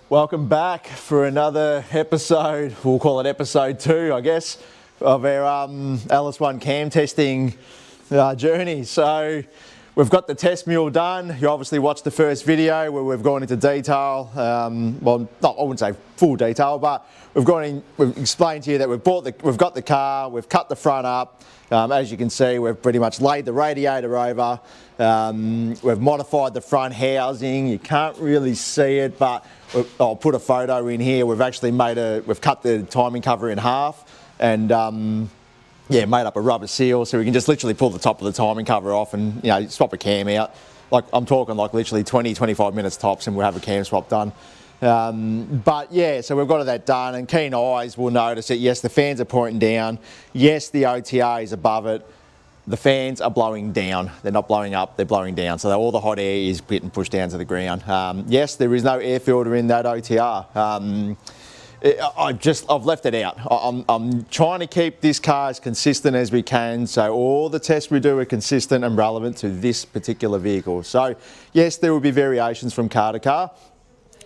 Welcome back for another episode, we'll call it episode 2, I guess, of our LS1 cam testing journey. So we've got the test mule done. You obviously watched the first video where we've gone into detail, well, not, I wouldn't say full detail, but we've explained to you that we've got the car, we've cut the front up. As you can see, we've pretty much laid the radiator over. We've modified the front housing. You can't really see it, but I'll put a photo in here. We've actually we've cut the timing cover in half and yeah, made up a rubber seal so we can just literally pull the top of the timing cover off and, you know, swap a cam out. Like, I'm talking like literally 20-25 minutes tops and we'll have a cam swap done. But yeah, so we've got that done, and keen eyes will notice it. Yes, the fans are pointing down. Yes, the OTA is above it. The fans are blowing down. They're not blowing up, they're blowing down. So all the hot air is getting pushed down to the ground. Yes, there is no air filter in that OTR. I've left it out. I'm trying to keep this car as consistent as we can, so all the tests we do are consistent and relevant to this particular vehicle. So yes, there will be variations from car to car,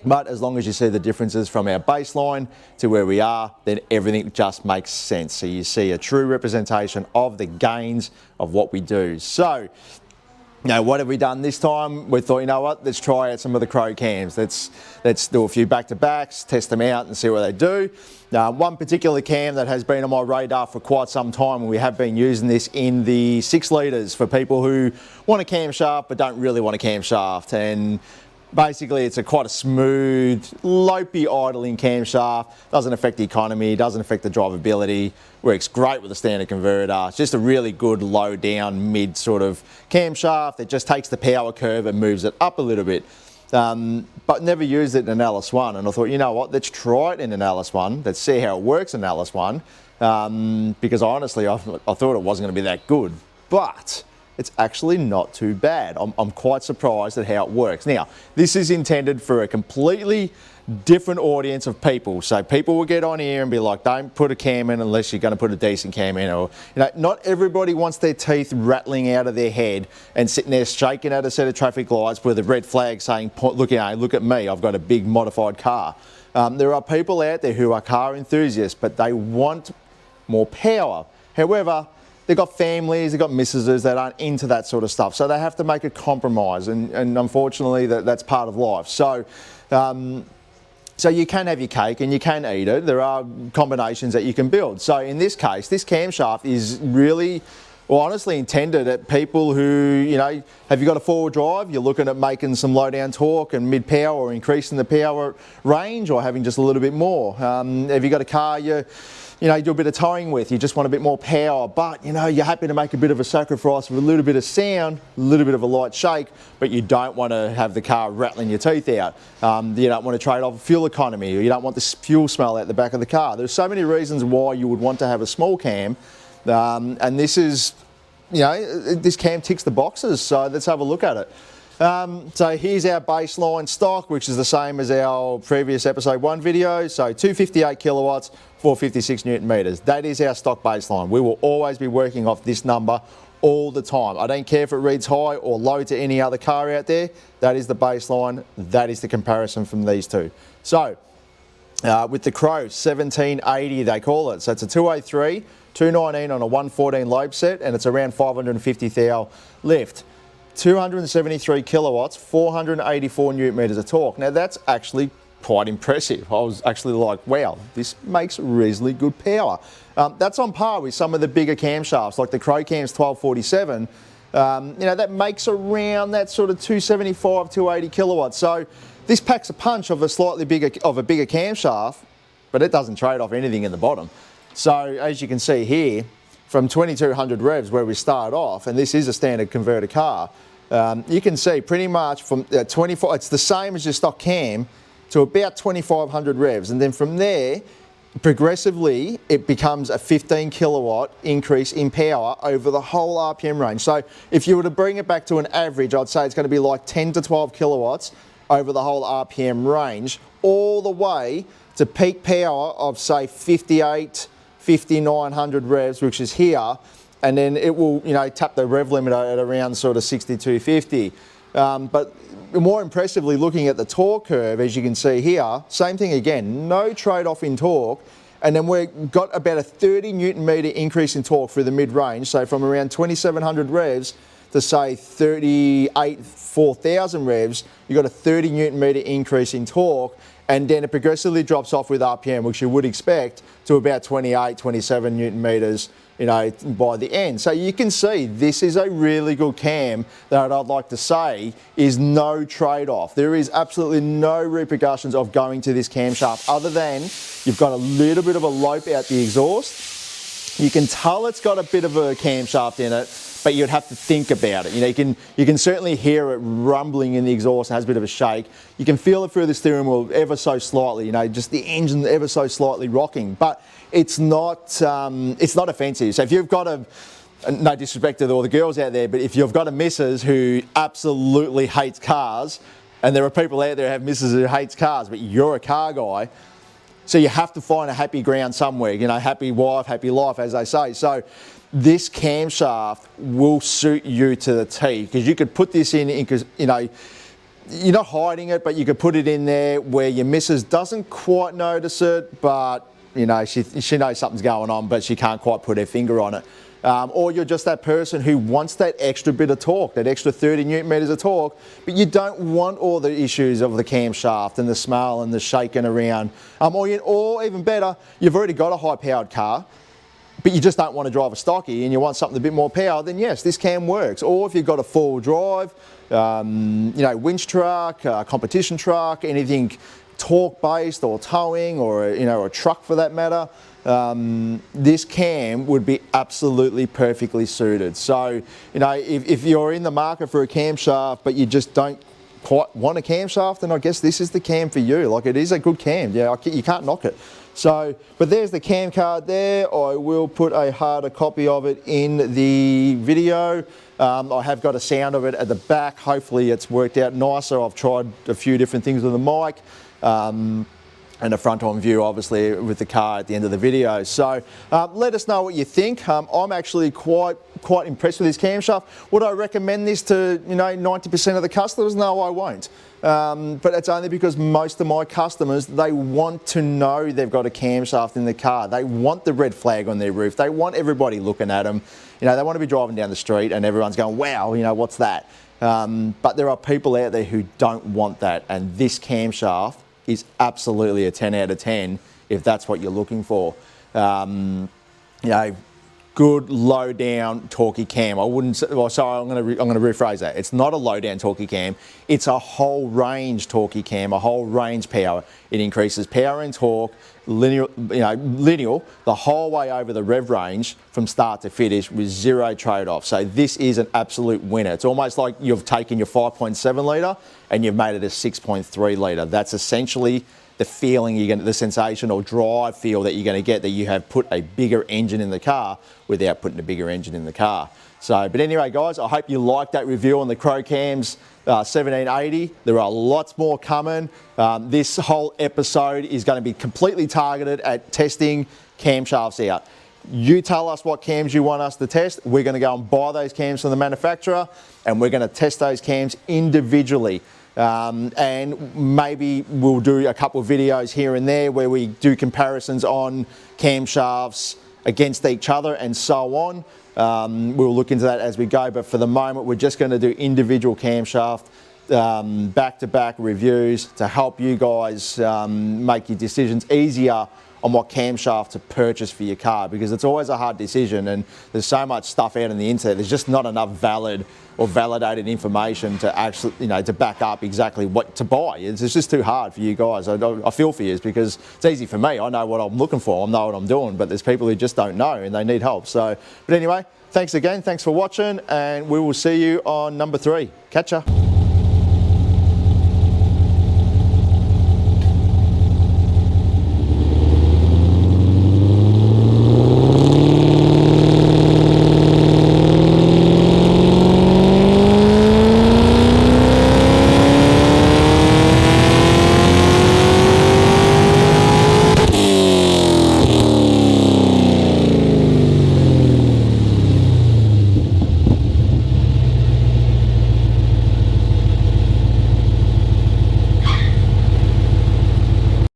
but as long as you see the differences from our baseline to where we are, then everything just makes sense. So you see a true representation of the gains of what we do. So, now, what have we done this time? We thought, you know what, let's try out some of the Crow cams. Let's do a few back-to-backs, test them out and see what they do. One particular cam that has been on my radar for quite some time, and we have been using this in the 6 litres for people who want a camshaft but don't really want a camshaft. And basically, it's quite a smooth, lopey idling camshaft. Doesn't affect the economy, doesn't affect the drivability. Works great with a standard converter. It's just a really good low down, mid sort of camshaft. It just takes the power curve and moves it up a little bit. But never used it in an LS1. And I thought, you know what, let's try it in an LS1. Let's see how it works in LS1. Because honestly, I thought it wasn't going to be that good. But it's actually not too bad. I'm quite surprised at how it works. Now, this is intended for a completely different audience of people. So people will get on here and be like, don't put a cam in unless you're going to put a decent cam in. Or, you know, not everybody wants their teeth rattling out of their head and sitting there shaking at a set of traffic lights with a red flag saying, look at me, I've got a big modified car. There are people out there who are car enthusiasts, but they want more power. However, they've got families, they've got missuses that aren't into that sort of stuff. So they have to make a compromise, and unfortunately that's part of life. So, so you can have your cake and you can eat it. There are combinations that you can build. So in this case, this camshaft is really, well, honestly intended at people who, you know, have you got a 4-wheel drive? You're looking at making some low down torque and mid power, or increasing the power range, or having just a little bit more. Have you got a car you know, you do a bit of towing with, you just want a bit more power, but you know, you're happy to make a bit of a sacrifice with a little bit of sound, a little bit of a light shake, but you don't want to have the car rattling your teeth out. You don't want to trade off fuel economy, or you don't want this fuel smell out the back of the car. There's so many reasons why you would want to have a small cam, and this is, you know, this cam ticks the boxes, so let's have a look at it. So here's our baseline stock, which is the same as our previous episode 1 video. So 258 kilowatts, 456 Newton meters. That is our stock baseline. We will always be working off this number all the time. I don't care if it reads high or low to any other car out there. That is the baseline. That is the comparison from these two. So with the Crow, 1780 they call it. So it's a 203, 219 on a 114 lobe set, and it's around 550 thou lift. 273 kilowatts, 484 newton meters of torque. Now that's actually quite impressive. I was actually like, wow, this makes reasonably good power. That's on par with some of the bigger camshafts, like the Crow Cam's 1247. You know, that makes around that sort of 275, 280 kilowatts. So this packs a punch of a slightly bigger camshaft, but it doesn't trade off anything in the bottom. So as you can see here, from 2200 revs where we start off, and this is a standard converter car, you can see pretty much from 24, it's the same as your stock cam, to about 2500 revs, and then from there, progressively, it becomes a 15 kilowatt increase in power over the whole RPM range. So if you were to bring it back to an average, I'd say it's going to be like 10 to 12 kilowatts over the whole RPM range, all the way to peak power of say 58, 5900 revs, which is here, and then it will, you know, tap the rev limiter at around sort of 6250. But more impressively, looking at the torque curve, as you can see here, same thing again, no trade-off in torque, and then we've got about a 30 Newton metre increase in torque through the mid-range, so from around 2,700 revs to say 4,000 revs, you've got a 30 Newton metre increase in torque, and then it progressively drops off with RPM, which you would expect, to about 28, 27 Newton metres, you know, by the end. So you can see this is a really good cam that I'd like to say is no trade-off. There is absolutely no repercussions of going to this camshaft other than you've got a little bit of a lope out the exhaust. You can tell it's got a bit of a camshaft in it, but you'd have to think about it. You know, you can certainly hear it rumbling in the exhaust and has a bit of a shake. You can feel it through the steering wheel ever so slightly, you know, just the engine ever so slightly rocking, but it's not offensive. So if you've got no disrespect to all the girls out there, but if you've got a missus who absolutely hates cars, and there are people out there who have missus who hates cars, but you're a car guy, so you have to find a happy ground somewhere, you know, happy wife, happy life, as they say. So this camshaft will suit you to the T, because you could put this in, because, you know, you're not hiding it, but you could put it in there where your missus doesn't quite notice it, but, you know, she knows something's going on, but she can't quite put her finger on it. Or you're just that person who wants that extra bit of torque, that extra 30 Newton metres of torque, but you don't want all the issues of the camshaft and the smell and the shaking around. Or even better, you've already got a high-powered car, but you just don't want to drive a stocky and you want something a bit more power, then yes, this cam works. Or if you've got a four-wheel drive, you know, winch truck, competition truck, anything torque-based or towing, or, you know, a truck for that matter, this cam would be absolutely perfectly suited. So, you know, if you're in the market for a camshaft, but you just don't quite want a camshaft, then I guess this is the cam for you. Like, it is a good cam, yeah, you can't knock it. So, but there's the cam card there. I will put a harder copy of it in the video. I have got a sound of it at the back. Hopefully it's worked out nicer. I've tried a few different things with the mic. And a front-on view, obviously, with the car at the end of the video. So let us know what you think. I'm actually quite impressed with this camshaft. Would I recommend this to, you know, 90% of the customers? No, I won't. But it's only because most of my customers, they want to know they've got a camshaft in the car. They want the red flag on their roof. They want everybody looking at them. You know, they want to be driving down the street and everyone's going, wow, you know, what's that? But there are people out there who don't want that, and this camshaft is absolutely a 10 out of 10 if that's what you're looking for. You know, good low down torquey cam. I wouldn't say, well, sorry, I'm going to rephrase that. It's not a low down torquey cam. It's a whole range torquey cam, a whole range power. It increases power and torque, linear the whole way over the rev range from start to finish with zero trade-off. So this is an absolute winner. It's almost like you've taken your 5.7 litre and you've made it a 6.3 litre. That's essentially the feeling you're going to, the sensation or drive feel that you're going to get, that you have put a bigger engine in the car without putting a bigger engine in the car. So, but anyway, guys, I hope you liked that review on the Crocams 1780. There are lots more coming. This whole episode is going to be completely targeted at testing camshafts out. You tell us what cams you want us to test. We're going to go and buy those cams from the manufacturer, and we're going to test those cams individually. And maybe we'll do a couple of videos here and there where we do comparisons on camshafts against each other and so on. We'll look into that as we go, but for the moment we're just going to do individual camshaft back-to-back reviews to help you guys make your decisions easier on what camshaft to purchase for your car, because it's always a hard decision and there's so much stuff out on the internet. There's just not enough valid or validated information to actually, you know, to back up exactly what to buy. It's just too hard for you guys. I feel for you because it's easy for me. I know what I'm looking for. I know what I'm doing, but there's people who just don't know and they need help. So, but anyway, thanks again. Thanks for watching, and we will see you on number 3. Catch ya.